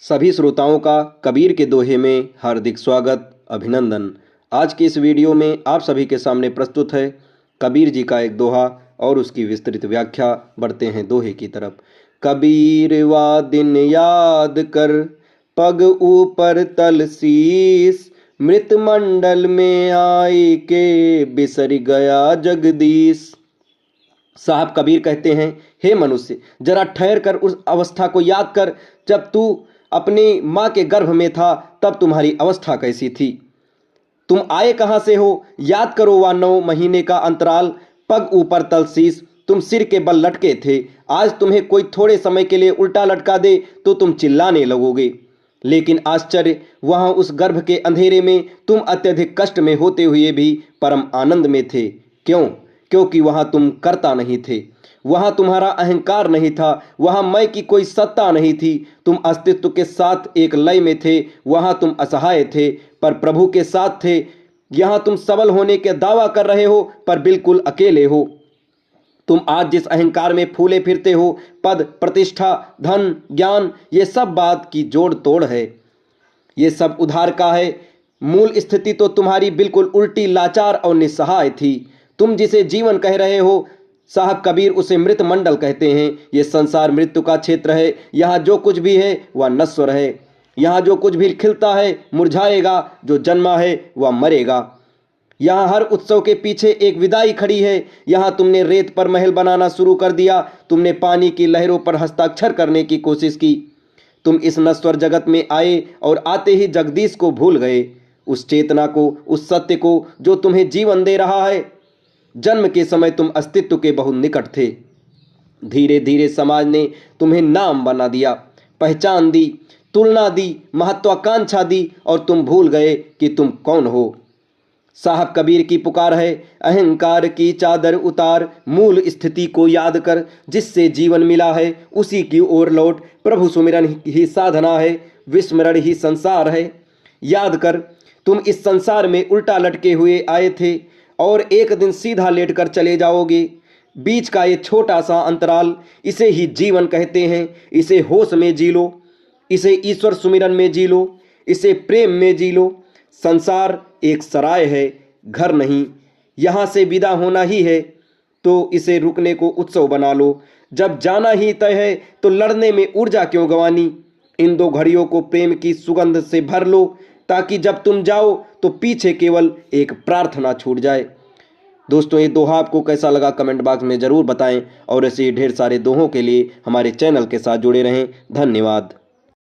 सभी श्रोताओं का कबीर के दोहे में हार्दिक स्वागत अभिनंदन। आज की इस वीडियो में आप सभी के सामने प्रस्तुत है कबीर जी का एक दोहा और उसकी विस्तृत व्याख्या। बढ़ते हैं दोहे की तरफ। कबीर वा दिन याद कर, पग ऊपर तल शीस, मृत मंडल में आई के बिसर गया जगदीश। साहब कबीर कहते हैं, हे मनुष्य, जरा ठहर कर उस अवस्था को याद कर जब तू अपनी माँ के गर्भ में था। तब तुम्हारी अवस्था कैसी थी? तुम आए कहाँ से हो? याद करो वह 9 महीने का अंतराल। पग ऊपर तल शीस, तुम सिर के बल लटके थे। आज तुम्हें कोई थोड़े समय के लिए उल्टा लटका दे तो तुम चिल्लाने लगोगे। लेकिन आश्चर्य, वहां उस गर्भ के अंधेरे में तुम अत्यधिक कष्ट में होते हुए भी परम आनंद में थे। क्यों? क्योंकि वहां तुम करता नहीं थे, वहां तुम्हारा अहंकार नहीं था, वहां मैं की कोई सत्ता नहीं थी। तुम अस्तित्व के साथ एक लय में थे। वहां तुम असहाय थे पर प्रभु के साथ थे। यहां तुम सबल होने के दावा कर रहे हो पर बिल्कुल अकेले हो। तुम आज जिस अहंकार में फूले फिरते हो, पद, प्रतिष्ठा, धन, ज्ञान, ये सब बात की जोड़ तोड़ है। ये सब उधार का है। मूल स्थिति तो तुम्हारी बिल्कुल उल्टी, लाचार और निस्सहाय थी। तुम जिसे जीवन कह रहे हो, साहब कबीर उसे मृत मंडल कहते हैं। ये संसार मृत्यु का क्षेत्र है। यहाँ जो कुछ भी है वह नश्वर है। यहाँ जो कुछ भी खिलता है मुरझाएगा, जो जन्मा है वह मरेगा। यहाँ हर उत्सव के पीछे एक विदाई खड़ी है। यहाँ तुमने रेत पर महल बनाना शुरू कर दिया। तुमने पानी की लहरों पर हस्ताक्षर करने की कोशिश की। तुम इस नश्वर जगत में आए और आते ही जगदीश को भूल गए, उस चेतना को, उस सत्य को जो तुम्हें जीवन दे रहा है। जन्म के समय तुम अस्तित्व के बहुत निकट थे। धीरे धीरे समाज ने तुम्हें नाम बना दिया, पहचान दी, तुलना दी, महत्वाकांक्षा दी और तुम भूल गए कि तुम कौन हो। साहब कबीर की पुकार है, अहंकार की चादर उतार, मूल स्थिति को याद कर। जिससे जीवन मिला है उसी की ओर लौट। प्रभु सुमिरन ही साधना है, विस्मरण ही संसार है। याद कर, तुम इस संसार में उल्टा लटके हुए आए थे और एक दिन सीधा लेटकर चले जाओगे। बीच का ये छोटा सा अंतराल, इसे ही जीवन कहते हैं। इसे होश में जी लो, इसे ईश्वर सुमिरन में जी लो, इसे प्रेम में जी लो। संसार एक सराय है, घर नहीं। यहाँ से विदा होना ही है तो इसे रुकने को उत्सव बना लो। जब जाना ही तय है तो लड़ने में ऊर्जा क्यों गंवानी। इन 2 घड़ियों को प्रेम की सुगंध से भर लो, ताकि जब तुम जाओ तो पीछे केवल एक प्रार्थना छूट जाए। दोस्तों, ये दोहा आपको कैसा लगा कमेंट बॉक्स में ज़रूर बताएं और ऐसे ही ढेर सारे दोहों के लिए हमारे चैनल के साथ जुड़े रहें। धन्यवाद।